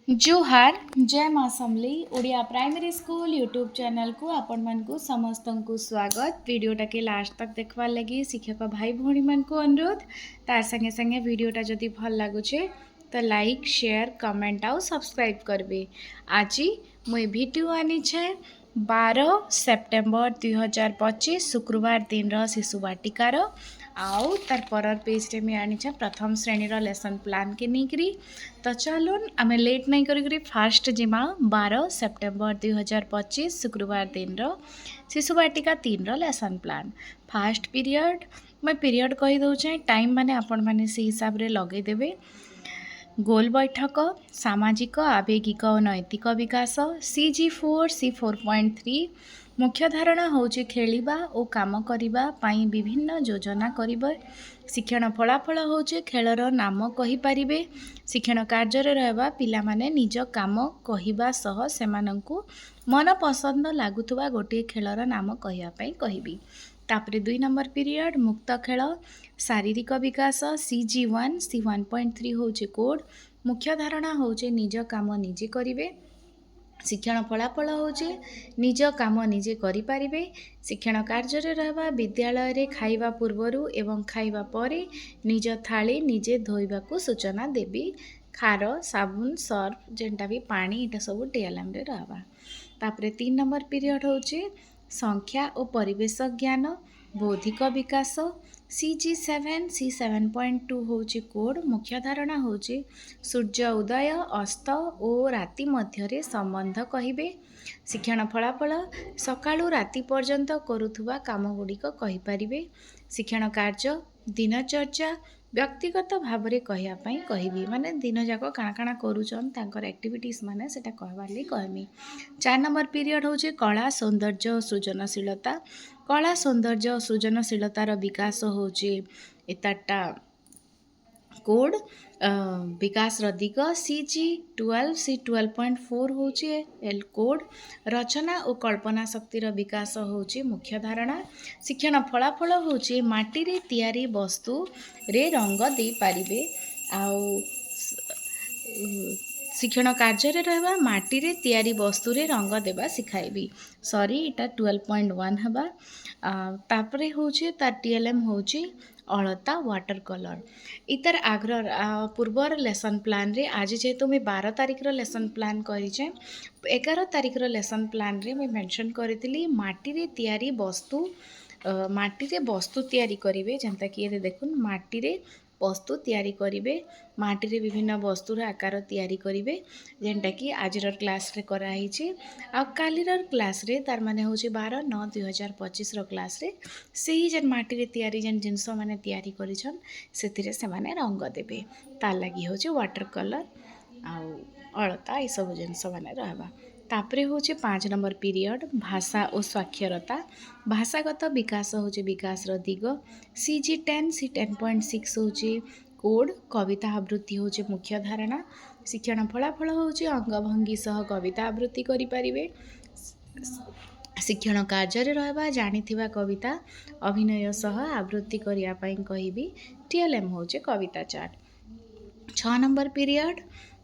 जोहार जय माँ Samalei Odia primary school YouTube channel को आपण मन को समस्त को स्वागत। वीडियोटा के लास्ट तक देखवार लगी शिक्षक भाई भौणी मन को अनुरोध। तार संगे संगे वीडियोटा जदि भल लगुचे तो लाइक शेयर कमेंट आउ सब्सक्राइब करबे। आज मुई वीडियो आनी छे 12 सेप्टेम्बर 2025 शुक्रवार दिन शिशु वाटिकार आउ तार परर पेज रे मैं आनी प्रथम श्रेणी लेसन प्लान के निकरी। तो चलून आम लेट नहीं करी फास्ट जिमा 12 सेप्टेम्बर 2025 शुक्रवार दिन शिशु वाटिका 3 लेसन प्लान फास्ट पीरियड मैं पीरियड कही दौचे टाइम माने आपण माने से हिसाब रे लगे देबे। गोल बैठक सामाजिक आवेगिक और नैतिक विकास CG4 C4.3 मुख्य धारणा होची खेलिबा और काम करिबा पाई विभिन्न योजना करिबा। शिक्षण फलाफल होची खेलर नाम कहि पारिबे। शिक्षण कार्य रहबा पिला माने निज काम कहिबा सह सेमानंकु मन पसंद लागुथुबा गोटे खेलर नाम कहिया पई कहिबी। तापरे 2 नंबर पीरियड मुक्त खेल शारीरिक विकास CG1 C1.3 होचे कोड मुख्य धारणा होचे निज काम निजे करिवे। शिक्षण फलाफल होचे निज काम निजे करि पारिबे। शिक्षण कार्य रहबा विद्यालय रे खाइबा पूर्वरु एवं खाइबा परे निज थाली निजे धोइबा को सूचना देबी। खार साबुन सर्फ जेनटा भी पानी इटा सब टीएलएम रे रहबा। तापरे 3 नंबर पीरियड होचे संख्या और परिवेश ज्ञान बौद्धिक विकास CG7 C7.2 होची कोड मुख्य धारणा होची सूर्य उदय अस्त और राति मध्य संबंध कहिबे। शिक्षण फलाफल सकाळु राति पर्यंत करुथुबा काम गुड़िक कहि पारिबे। शिक्षण कार्य दिनचर्या व्यक्तिगत भाव में कहियापाई कहबी माने दिन जाक काଣା काଣା करूचन तांकर एक्टिविटीज माने सेटा कहबार लई कहमी। 4 नंबर पीरियड होचे कला सौंदर्य और सृजनशीलता कला सौंदर्य और सृजनशीलतार विकास होचे एताटा कोड विकास दिग CG12 C12.4 होचे एल कोड रचना और कल्पना शक्तिर विकास होचे मुख्य धारणा। शिक्षण फलाफल होचे माटी रे तैयारी वस्तु रे रंग दे पारिबे आउ शिक्षण कार्य रहबा माटी रे तैयारी वस्तु रे रंग देबा सिखाइबी। सॉरी इटा 12.1 हबा। तापरे होचे तार टीएलएम होचे अलता वाटर कलर इतर आग्रह पूर्वर लेसन प्लान रे आज जेहेतु मैं 12 तारिख लेसन प्लान करिचे 11 तारिख लेसन प्लान रे मैं मेंशन करी माटी रे तैयारी वस्तु माटी रे वस्तु तैयारी करिवे जेंता कि ये देखुन माटी रे वस्तु तैयारी करिवे माटी रे विभिन्न वस्तुर आकार तैयारी करिवे जेंटा कि आजर क्लास रे कराई छि आ कालीर क्लास रे तार माने होछि 12/9/2025 रो क्लास रे सेही जेन माटी रे तैयारी जेन जिंस माने तैयारी करिछन सेतिरे से माने रंग देबे तार लागि होछि वाटर कलर आ अलता ए सब जिंस माने रहबा। तापरे होचे 5 नंबर पीरियड भाषा और साक्षरता भाषागत विकास होचे विकास दिग CG10 C10.6 होचे कोड कविता आवृत्ति होचे मुख्य धारणा। शिक्षण फलाफल होचे अंगभंगी सह कविता आवृत्ति करि पारिबे। शिक्षण कार्य रहबा जानिथिबा कविता अभिनय सह आवृत्ति करिया पई कहिबी। टीएलएम होचे कविता चार्ट। 6 नंबर पीरियड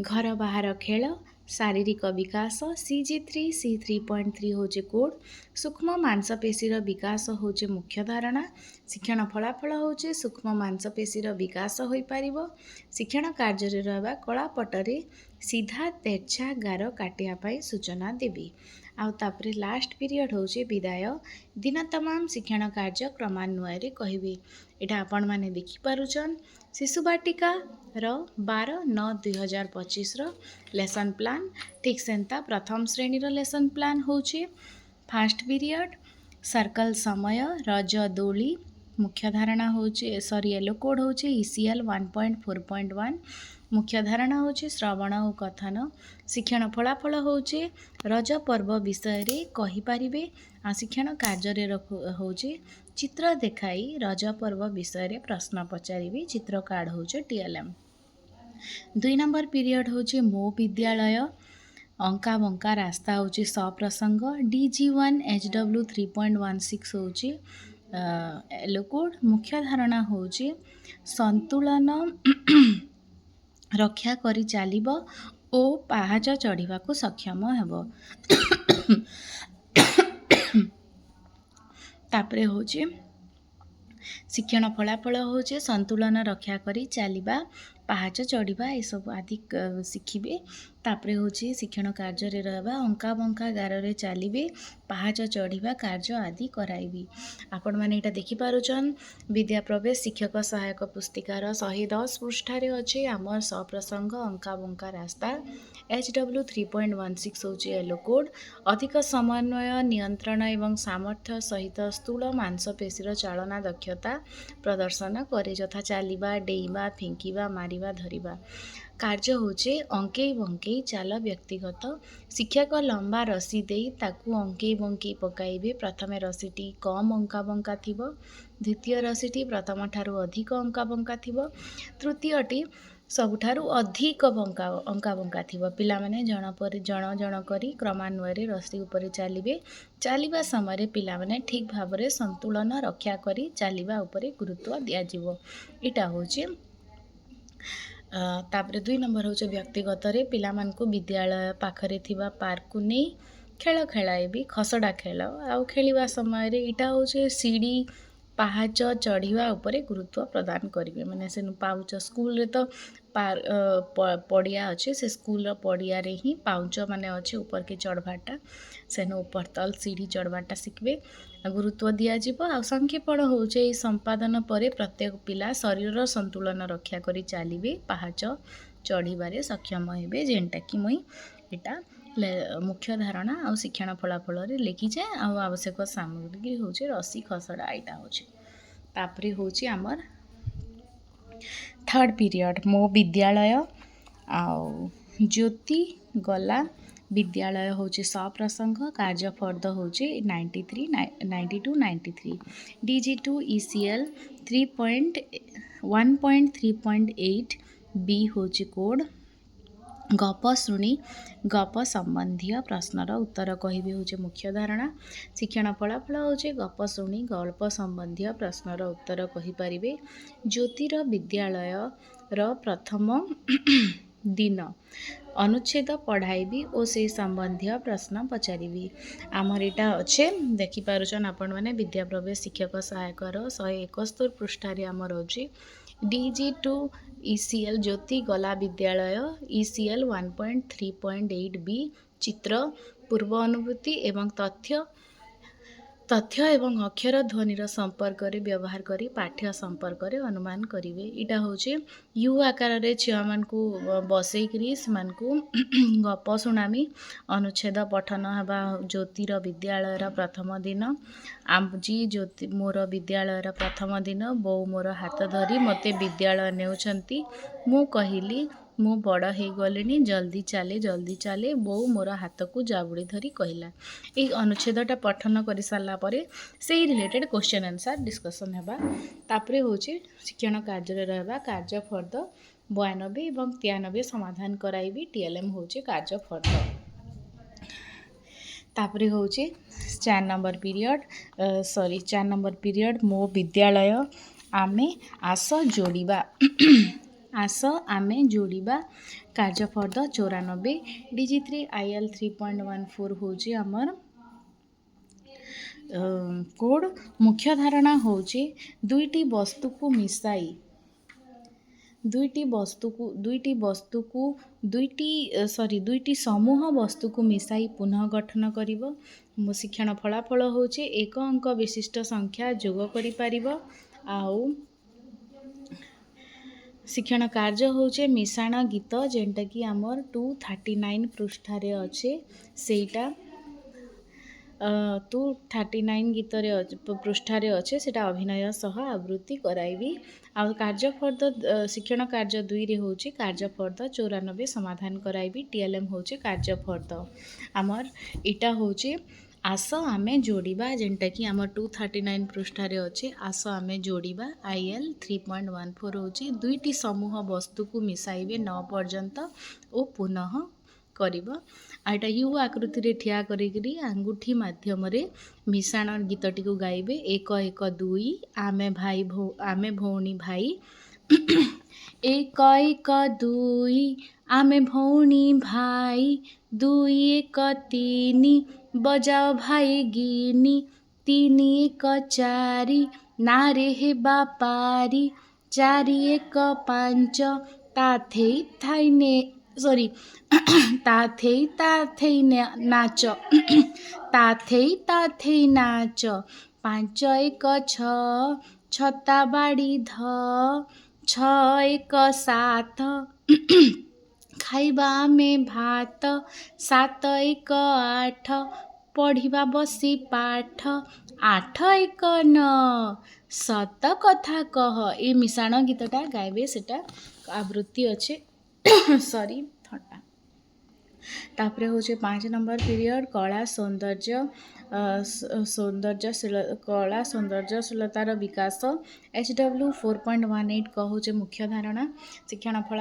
घर बाहर खेल शारीरिक विकास CG3 C3.3 होचे कोड सूक्ष्म मांसपेशीर विकास होचे मुख्य धारणा। शिक्षण फलाफल होचे सूक्ष्म मांसपेशीर विकास होई पारिबो। शिक्षण कार्य रहबा कला पटरे सीधा तेरछा गार काटिया पाई सूचना देबी। आउ तापरे लास्ट पीरियड होचे विदाय दिन तमाम शिक्षण कार्य क्रमान्वय रे कहबी। एटा आपण माने देखि पारुचन शिशु वाटिका रो 12/9/2025 लेसन प्लान ठीक सेंता प्रथम श्रेणी लेसन प्लान होचे फास्ट पीरियड सर्कल समय रज दोली मुख्य धारणा होचे सॉरी येलो कोड होचे ECL 1.4.1 मुख्य धारणा होचे श्रवण और कथन। शिक्षण फलाफल होचे रज पर्व विषय रे कहि पारिबे। आ शिक्षण कार्य होचे चित्र देखाई रज पर्व विषय रे प्रश्न पचारिबे चित्र कार्ड होचे टीएलएम। 2 नंबर पीरियड होचे मो विद्यालय अंका बंका रास्ता होचे सप्रसंग DG1 HW 3.16 होचे एलो कोड मुख्य धारणा होचे संतुलन रक्षा करी चलिब ଓ ପାହାଚ ଚଢ଼ିବାକୁ ସକ୍ଷମ ହେବ। ତାପରେ ହେଉଛି ଶିକ୍ଷଣ ଫଳାଫଳ ହେଉଛି ସନ୍ତୁଳନ ରକ୍ଷା କରି ଚାଲିବା, ପାହାଚ ଚଢ଼ିବା ଏସବୁ ଆଦି ଶିଖିବେ। ତାପରେ ହେଉଛି ଶିକ୍ଷଣ କାର୍ଯ୍ୟରେ ରହିବା, ଅଙ୍କା ବଙ୍କା ଗାରରେ ଚାଲିବେ, ପାହାଚ ଚଢ଼ିବା କାର୍ଯ୍ୟ ଆଦି କରାଇବି। ଆପଣମାନେ ଏଇଟା ଦେଖିପାରୁଛନ୍ ବିଦ୍ୟା ପ୍ରବେଶ ଶିକ୍ଷକ ସହାୟକ ପୁସ୍ତିକାର 110 ପୃଷ୍ଠାରେ ଅଛି ଆମର ସପ୍ରସଙ୍ଗ ଅଙ୍କା ବଙ୍କା ରାସ୍ତା। HW 3.16 ହେଉଛି ୟେଲୋ କୋଡ୍। ଅଧିକ ସମନ୍ୱୟ ନିୟନ୍ତ୍ରଣ ଏବଂ ସାମର୍ଥ୍ୟ ସହିତ ସ୍ଥୂଳ ମାଂସପେଶୀର ଚାଳନା ଦକ୍ଷତା ପ୍ରଦର୍ଶନ କରେ, ଯଥା ଚାଲିବା, ଡେଇଁବା, ଫିଙ୍କିବା, ମାରିବା, ଧରିବା। କାର୍ଯ୍ୟ ହେଉଛି ଅଙ୍କେଇ ବଙ୍କେଇ ଚାଲ ବ୍ୟକ୍ତିଗତ। ଶିକ୍ଷକ ଲମ୍ବା ରସି ଦେଇ ତାକୁ ଅଙ୍କେଇ ବଙ୍କେଇ ପକାଇବେ। ପ୍ରଥମେ ରସିଟି କମ୍ ଅଙ୍କା ବଙ୍କା ଥିବ, ଦ୍ୱିତୀୟ ରସିଟି ପ୍ରଥମଠାରୁ ଅଧିକ ଅଙ୍କା ବଙ୍କା ଥିବ, ତୃତୀୟଟି ସବୁଠାରୁ ଅଧିକ ଅଙ୍କା ବଙ୍କା ଥିବ। ପିଲାମାନେ ଜଣ ଜଣ କରି କ୍ରମାନ୍ୱୟରେ ରସି ଉପରେ ଚାଲିବେ। ଚାଲିବା ସମୟରେ ପିଲାମାନେ ଠିକ୍ ଭାବରେ ସନ୍ତୁଳନ ରକ୍ଷା କରି ଚାଲିବା ଉପରେ ଗୁରୁତ୍ୱ ଦିଆଯିବ। ଏଇଟା ହେଉଛି ତାପରେ 2 ନମ୍ବର ହେଉଛି ବ୍ୟକ୍ତିଗତରେ ପିଲାମାନଙ୍କୁ ବିଦ୍ୟାଳୟ ପାଖରେ ଥିବା ପାର୍କକୁ ନେଇ ଖେଳ ଖେଳାଇବି, ଖସଡ଼ା ଖେଳ। ଆଉ ଖେଳିବା ସମୟରେ ଏଇଟା ହେଉଛି ସିଡ଼ି ପାହାଚ ଚଢ଼ିବା ଉପରେ ଗୁରୁତ୍ୱ ପ୍ରଦାନ କରିବେ। ମାନେ ସେନୁ ପାଉଚ ସ୍କୁଲରେ ତ ପଡ଼ିଆ ଅଛି, ସେ ସ୍କୁଲର ପଡ଼ିଆରେ ହିଁ ପାଉଚ ମାନେ ଅଛି ଉପରକେ ଚଢ଼ବାଟା, ସେନୁ ଉପର ତଲ ସିଢ଼ି ଚଢ଼ବାଟା ଶିଖିବେ, ଗୁରୁତ୍ୱ ଦିଆଯିବ। ଆଉ ସଂକ୍ଷେପଣ ହେଉଛି ଏହି ସମ୍ପାଦନ ପରେ ପ୍ରତ୍ୟେକ ପିଲା ଶରୀରର ସନ୍ତୁଳନ ରକ୍ଷା କରି ଚାଲିବେ, ପାହାଚ ଚଢ଼ିବାରେ ସକ୍ଷମ ହେବେ, ଯେନ୍ଟାକି ମୁଇଁ ଏଇଟା ମୁଖ୍ୟ ଧାରଣା ଆଉ ଶିକ୍ଷଣ ଫଳାଫଳରେ ଲେଖିଛେ। ଆଉ ଆବଶ୍ୟକ ସାମଗ୍ରୀ ହେଉଛି ରସି, ଖସଡ଼ା, ଏଇଟା ହେଉଛି। ତାପରେ ହେଉଛି ଆମର 3rd ପିରିୟଡ଼ ମୋ ବିଦ୍ୟାଳୟ ଆଉ ଜ୍ୟୋତି ଗଲା ବିଦ୍ୟାଳୟ ହେଉଛି ସପ୍ରସଙ୍ଗ, କାର୍ଯ୍ୟ ଫର୍ଦ୍ଦ ହେଉଛି 92-93, DG2 ECL 1.3.8 B ହେଉଛି କୋଡ୍। ଗପ ଶୁଣି ଗପ ସମ୍ବନ୍ଧୀୟ ପ୍ରଶ୍ନର ଉତ୍ତର କହିବେ ହେଉଛି ମୁଖ୍ୟ ଧାରଣା। ଶିକ୍ଷଣ ଫଳାଫଳ ହେଉଛି ଗପ ଶୁଣି ଗଳ୍ପ ସମ୍ବନ୍ଧୀୟ ପ୍ରଶ୍ନର ଉତ୍ତର କହିପାରିବେ। ଜ୍ୟୋତିର ବିଦ୍ୟାଳୟର ପ୍ରଥମ ଦିନ ଅନୁଚ୍ଛେଦ ପଢ଼ାଇବି ଓ ସେହି ସମ୍ବନ୍ଧୀୟ ପ୍ରଶ୍ନ ପଚାରିବି। ଆମର ଏଇଟା ଅଛେ ଦେଖିପାରୁଛନ୍ ଆପଣମାନେ ବିଦ୍ୟା ପ୍ରବେଶ ଶିକ୍ଷକ ସହାୟକର 171 ପୃଷ୍ଠାରେ ଆମର ଅଛି DG2 ECL ଜ୍ୟୋତି ଗଲା ବିଦ୍ୟାଳୟ ECL 1.3.8 B ଚିତ୍ର, ପୂର୍ବ ଅନୁଭୂତି ଏବଂ ତଥ୍ୟ ଏବଂ ଅକ୍ଷର ଧ୍ୱନିର ସମ୍ପର୍କରେ ବ୍ୟବହାର କରି ପାଠ୍ୟ ସମ୍ପର୍କରେ ଅନୁମାନ କରିବେ। ଏଇଟା ହେଉଛି ୟୁ ଆକାରରେ ଛୁଆମାନଙ୍କୁ ବସେଇକିରି ସେମାନଙ୍କୁ ଗପ ଶୁଣାମି। ଅନୁଚ୍ଛେଦ ପଠନ ହେବା ଜ୍ୟୋତିର ବିଦ୍ୟାଳୟର ପ୍ରଥମ ଦିନ। ଆଜି ମୋର ବିଦ୍ୟାଳୟର ପ୍ରଥମ ଦିନ। ବୋଉ ମୋର ହାତ ଧରି ମୋତେ ବିଦ୍ୟାଳୟ ନେଉଛନ୍ତି। ମୁଁ କହିଲି ମୁଁ ବଡ଼ ହେଇଗଲିଣି, ଜଲ୍ଦି ଚାଲେ। ବୋଉ ମୋର ହାତକୁ ଜାବୁଡ଼ି ଧରି କହିଲା। ଏହି ଅନୁଚ୍ଛେଦଟା ପଠନ କରିସାରିଲା ପରେ ସେଇ ରିଲେଟେଡ଼ କ୍ୱେଶ୍ଚନ୍ ଆନ୍ସର୍ ଡିସ୍କସନ୍ ହେବା। ତାପରେ ହେଉଛି ଶିକ୍ଷଣ କାର୍ଯ୍ୟରେ ରହିବା, କାର୍ଯ୍ୟ ଫର୍ଦ୍ଦ 92 ଏବଂ 93 ସମାଧାନ କରାଇବି। TLM ହେଉଛି କାର୍ଯ୍ୟ ଫର୍ଦ୍ଦ। ତାପରେ ହେଉଛି 4 ନମ୍ବର ପିରିୟଡ଼ ମୋ ବିଦ୍ୟାଳୟ ଆସ ଆମେ ଯୋଡ଼ିବା କାର୍ଯ୍ୟ ଫର୍ଦ୍ଦ 94। DG3 IL 3.14 ହେଉଛି ଆମର କୋଡ୍। ମୁଖ୍ୟ ଧାରଣା ହେଉଛି ଦୁଇଟି ସମୂହ ବସ୍ତୁକୁ ମିଶାଇ ପୁନଃ ଗଠନ କରିବ। ଶିକ୍ଷଣ ଫଳାଫଳ ହେଉଛି 1 ଅଙ୍କ ବିଶିଷ୍ଟ ସଂଖ୍ୟା ଯୋଗ କରିପାରିବ। ଆଉ ଶିକ୍ଷଣ କାର୍ଯ୍ୟ ହେଉଛି ମିଶାଣ ଗୀତ, ଯେନ୍ଟାକି ଆମର 239 ପୃଷ୍ଠାରେ ଅଛି। ସେଇଟା 239 ପୃଷ୍ଠାରେ ଅଛି, ସେଇଟା ଅଭିନୟ ସହ ଆବୃତ୍ତି କରାଇବି। ଆଉ କାର୍ଯ୍ୟ ଫର୍ଦ୍ଦ ଶିକ୍ଷଣ କାର୍ଯ୍ୟ 2ରେ ହେଉଛି କାର୍ଯ୍ୟ ଫର୍ଦ୍ଦ 94 ସମାଧାନ କରାଇବି। TLM ହେଉଛି କାର୍ଯ୍ୟ ଫର୍ଦ୍ଦ। ଆମର ଏଇଟା ହେଉଛି ଆସ ଆମେ ଯୋଡ଼ିବା, ଯେନ୍ଟାକି ଆମର 239 ପୃଷ୍ଠାରେ ଅଛି। ଆସ ଆମେ ଯୋଡ଼ିବା IL 3.14 ହେଉଛି ଦୁଇଟି ସମୂହ ବସ୍ତୁକୁ ମିଶାଇବେ 9 ପର୍ଯ୍ୟନ୍ତ ଓ ପୁନଃ କରିବ। ଆଉ ଏଇଟା ୟୁ ଆକୃତିରେ ଠିଆ କରିକିରି ଆଙ୍ଗୁଠି ମାଧ୍ୟମରେ ମିଶାଣ ଗୀତଟିକୁ ଗାଇବେ। 1 1 2 ଆମେ ଭଉଣୀ ଭାଇ 1 1 2 आमे भौणी भाई दुई एक तिनी बजाओ भाई गिनी ତିନି ଏକ ଚାରି ନାରେ ହେବା ପାରି ଚାରି ଏକ ପାଞ୍ଚ ତା ଥେଇ ଥାଇ ନେ ସରି ତା ଥେଇ ନାଚ ତା ଥେଇ ନାଚ ପାଞ୍ଚ ଏକ ଛଅ ଛତା ବାଡ଼ି ଧ ଛଅ ଏକ ସାତ ଖାଇବା ଆମେ ଭାତ ସାତ ଏକ ଆଠ ପଢ଼ିବା ବସି ପାଠ ଆଠ ଏକ ନଅ ସତ କଥା କହ। ଏ ମିଶାଣ ଗୀତଟା ଗାଇବେ, ସେଟା ଆବୃତ୍ତି ଅଛି ସରି ଥଟ୍ଟା। ତାପରେ ହେଉଛି 5 ନମ୍ବର ପିରିୟଡ଼ କଳା ସୌନ୍ଦର୍ଯ୍ୟଶୀଳତାର ବିକାଶ। HW 4.18 କହୁଛେ ମୁଖ୍ୟ ଧାରଣା। ଶିକ୍ଷଣ ଫଳ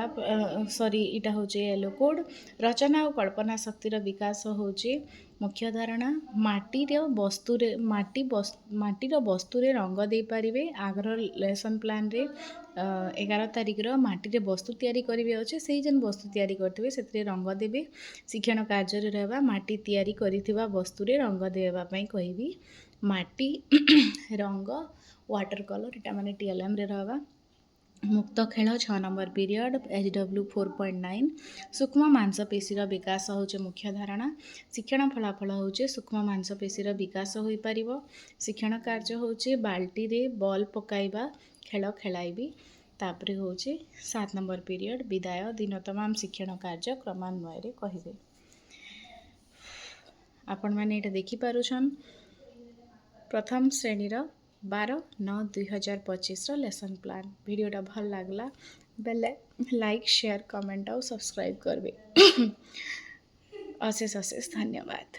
ଏଇଟା ହେଉଛି ୟେଲୋ କୋଡ଼। ରଚନା ଓ କଳ୍ପନା ଶକ୍ତିର ବିକାଶ ହେଉଛି ମୁଖ୍ୟ ଧାରଣା। ମାଟିର ବସ୍ତୁରେ ରଙ୍ଗ ଦେଇପାରିବେ। ଆଗର ଲେସନ୍ ପ୍ଲାନ୍ରେ 11 ତାରିଖର ମାଟିରେ ବସ୍ତୁ ତିଆରି କରିବେ ଅଛି, ସେଇ ଯେନ୍ ବସ୍ତୁ ତିଆରି କରିଥିବେ ସେଥିରେ ରଙ୍ଗ ଦେବେ। ଶିକ୍ଷଣ କାର୍ଯ୍ୟରେ ରହିବା ମାଟି ତିଆରି କରିଥିବା ବସ୍ତୁରେ ରଙ୍ଗ ଦେବା ପାଇଁ କହିବି। ମାଟି ରଙ୍ଗ ୱାଟର କଲର୍ ଏଇଟା ମାନେ TLMରେ ରହିବା। ମୁକ୍ତ ଖେଳ 6 ନମ୍ବର ପିରିୟଡ଼ HW 4.9 ସୂକ୍ଷ୍ମ ମାଂସପେଶୀର ବିକାଶ ହେଉଛି ମୁଖ୍ୟ ଧାରଣା। ଶିକ୍ଷଣ ଫଳାଫଳ ହେଉଛି ସୂକ୍ଷ୍ମ ମାଂସପେଶୀର ବିକାଶ ହୋଇପାରିବ। ଶିକ୍ଷଣ କାର୍ଯ୍ୟ ହେଉଛି ବାଲ୍ଟିରେ ବଲ୍ ପକାଇବା ଖେଳ ଖେଳାଇବି। ତାପରେ ହେଉଛି 7 ନମ୍ବର ପିରିୟଡ଼ ବିଦାୟ ଦିନ ତମାମ ଶିକ୍ଷଣ କାର୍ଯ୍ୟ କ୍ରମାନ୍ୱୟରେ କହିବେ। ଆପଣମାନେ ଏଇଟା ଦେଖିପାରୁଛନ୍ ପ୍ରଥମ ଶ୍ରେଣୀର 12/9/2025ର ଲେସନ୍ ପ୍ଲାନ୍। ଭିଡ଼ିଓଟା ଭଲ ଲାଗଲା ବେଲେ ଲାଇକ୍ शेयर कमेंट और सब्सक्राइब करबे। अशेष धन्यवाद।